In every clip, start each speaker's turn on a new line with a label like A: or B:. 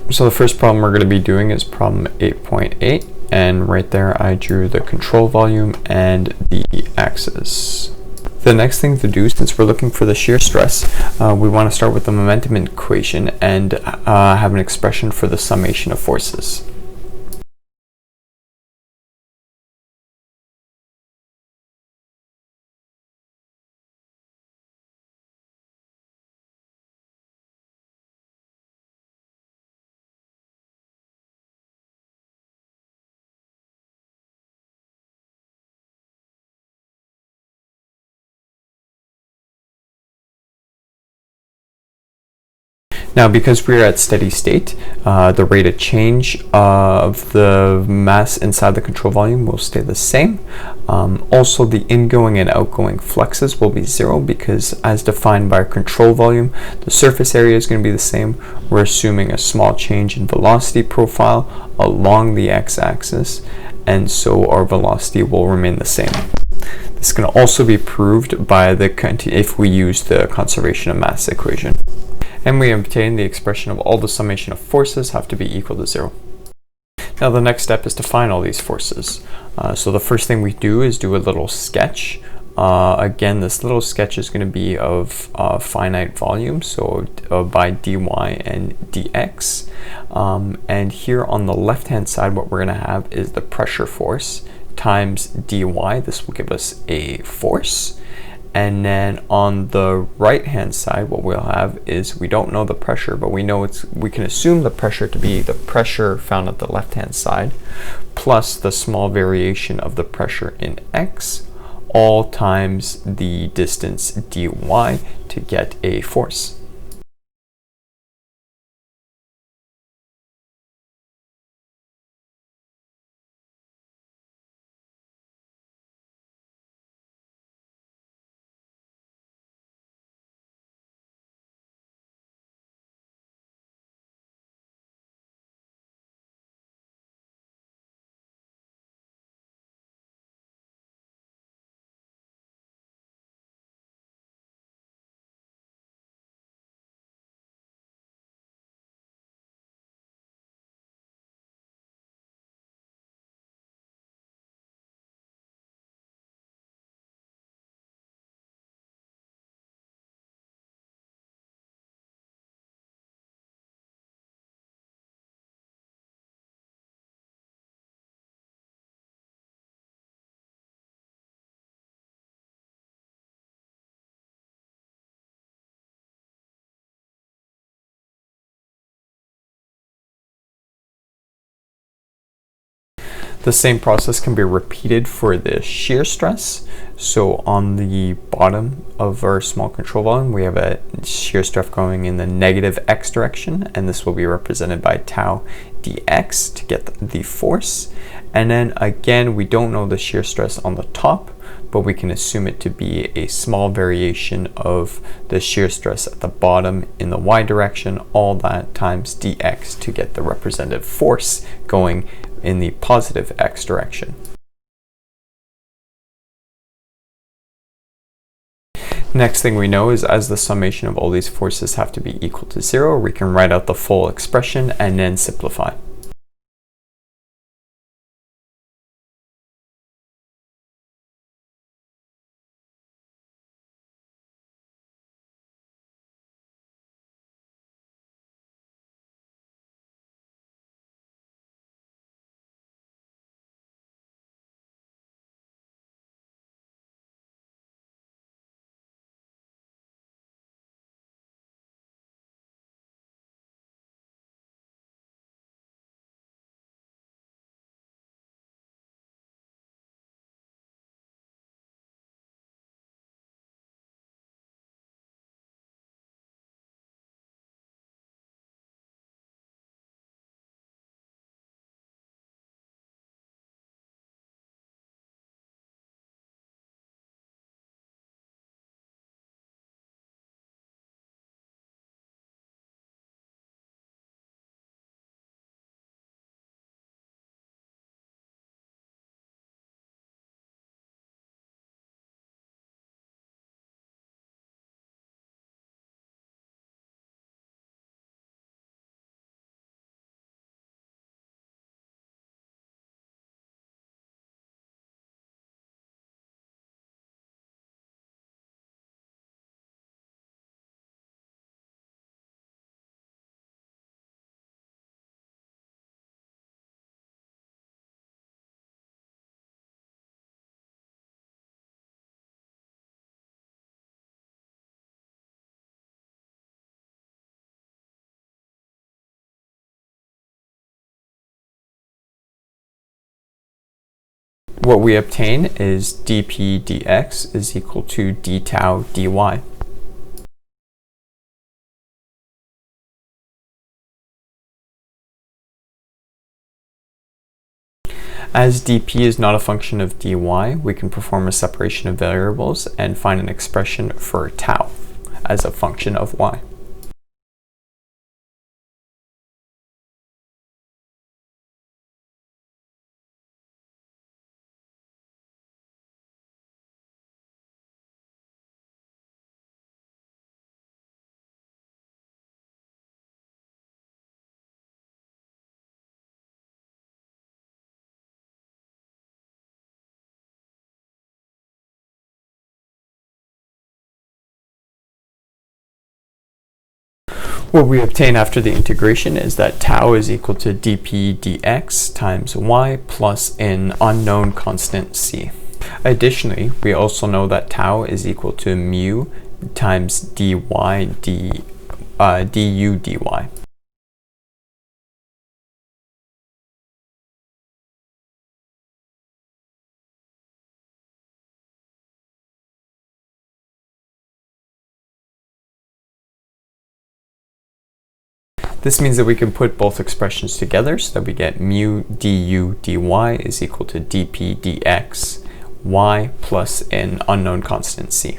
A: So the first problem we're going to be doing is problem 8.8, and right there I drew the control volume and the axis. The next thing to do, since we're looking for the shear stress, we want to start with the momentum equation and have an expression for the summation of forces. Now, because we're at steady state, the rate of change of the mass inside the control volume will stay the same. Also, the ingoing and outgoing fluxes will be zero because, as defined by our control volume, the surface area is going to be the same. We're assuming a small change in velocity profile along the x-axis, and so our velocity will remain the same. This can also be proved by if we use the conservation of mass equation. And we obtain the expression of all the summation of forces have to be equal to 0. Now the next step is to find all these forces. So the first thing we do is do a little sketch. Again, this little sketch is going to be of finite volume, so by dy and dx. And here on the left hand side, what we're going to have is the pressure force times dy. This will give us a force. And then on the right hand side, what we'll have is, we don't know the pressure, but we can assume the pressure to be the pressure found at the left hand side plus the small variation of the pressure in x, all times the distance dy to get a force. The same process can be repeated for the shear stress. So on the bottom of our small control volume, we have a shear stress going in the negative x direction, and this will be represented by tau dx to get the force. And then again, we don't know the shear stress on the top, but we can assume it to be a small variation of the shear stress at the bottom in the y direction, all that times dx to get the representative force going in the positive x direction. Next thing we know is, as the summation of all these forces have to be equal to 0, we can write out the full expression and then simplify. What we obtain is dp dx is equal to d tau dy. As dp is not a function of dy, we can perform a separation of variables and find an expression for tau as a function of y. What we obtain after the integration is that tau is equal to dp dx times y plus an unknown constant c. Additionally, we also know that tau is equal to mu times du dy. This means that we can put both expressions together so that we get mu du dy is equal to dp dx y plus an unknown constant c.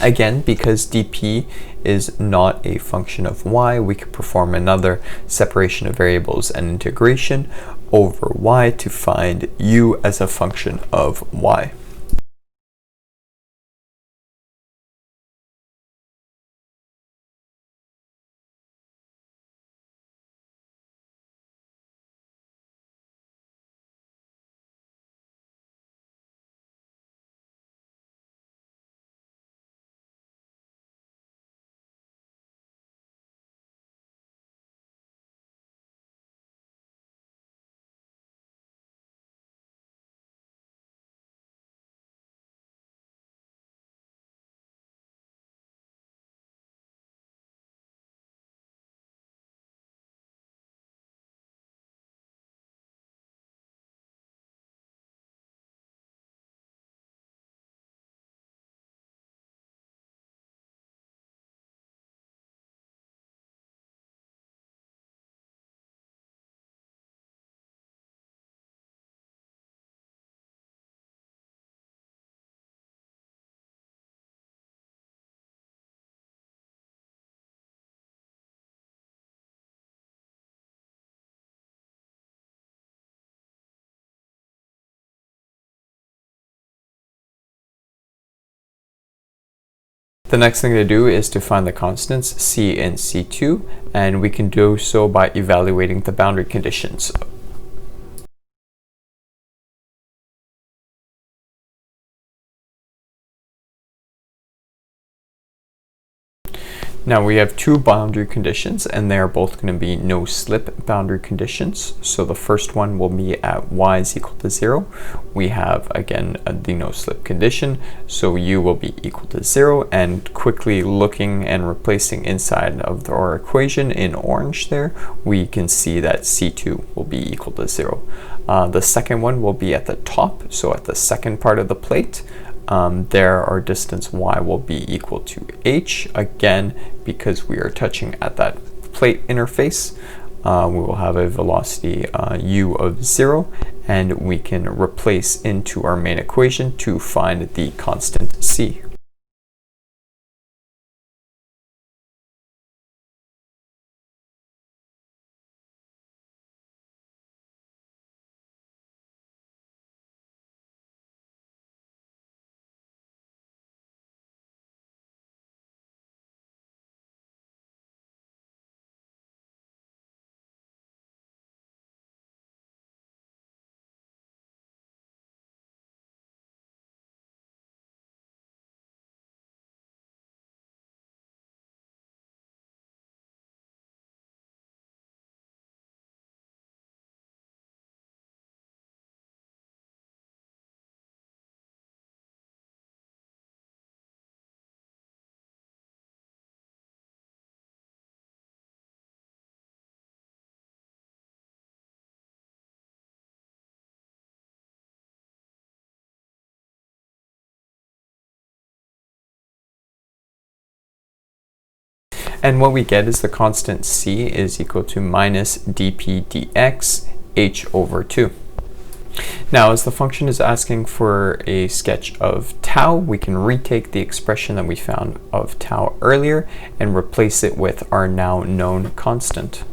A: Again, because dp is not a function of y, we can perform another separation of variables and integration over y to find u as a function of y. The next thing to do is to find the constants c and c2, and we can do so by evaluating the boundary conditions. Now we have two boundary conditions, and they are both going to be no slip boundary conditions. So the first one will be at y is equal to 0. We have again the no slip condition, so u will be equal to 0, and quickly looking and replacing inside of our equation in orange there, we can see that c2 will be equal to 0. The second one will be at the top, so at the second part of the plate. There our distance y will be equal to h, again because we are touching at that plate interface. We will have a velocity u of 0, and we can replace into our main equation to find the constant c. And what we get is the constant c is equal to minus dp dx h over 2. Now, as the function is asking for a sketch of tau, we can retake the expression that we found of tau earlier and replace it with our now known constant.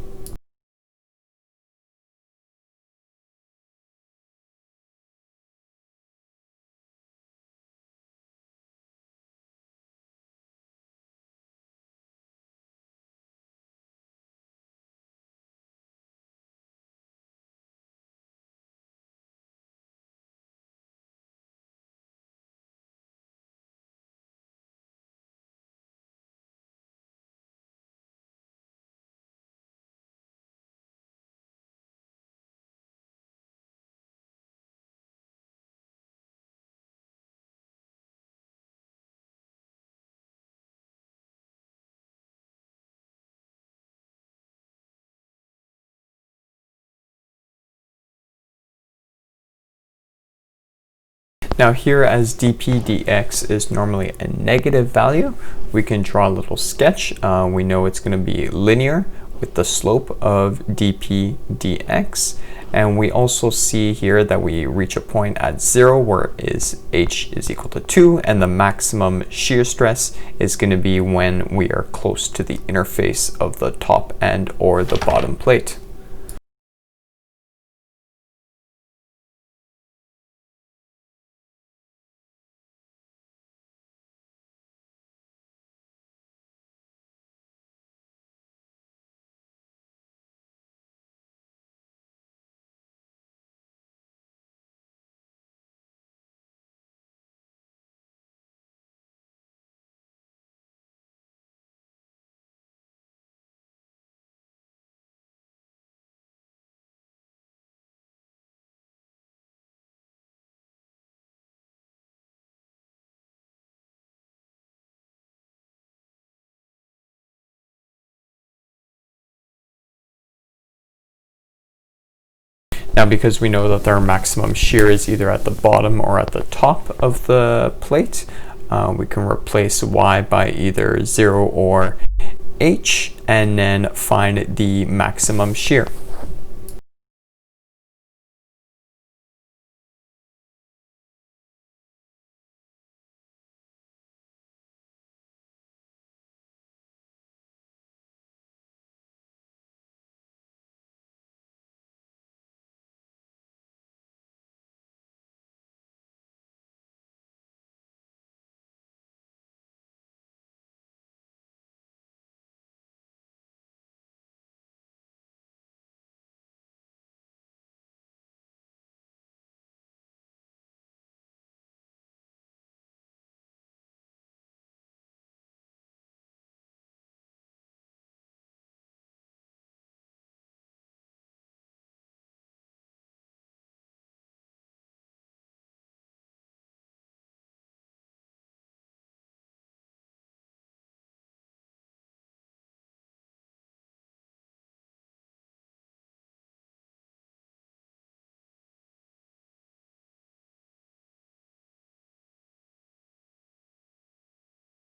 A: Now here, as dp dx is normally a negative value, we can draw a little sketch. We know it's going to be linear with the slope of dp dx, and we also see here that we reach a point at 0 where h is equal to 2, and the maximum shear stress is going to be when we are close to the interface of the top end or the bottom plate. Now, because we know that our maximum shear is either at the bottom or at the top of the plate, we can replace y by either 0 or h and then find the maximum shear.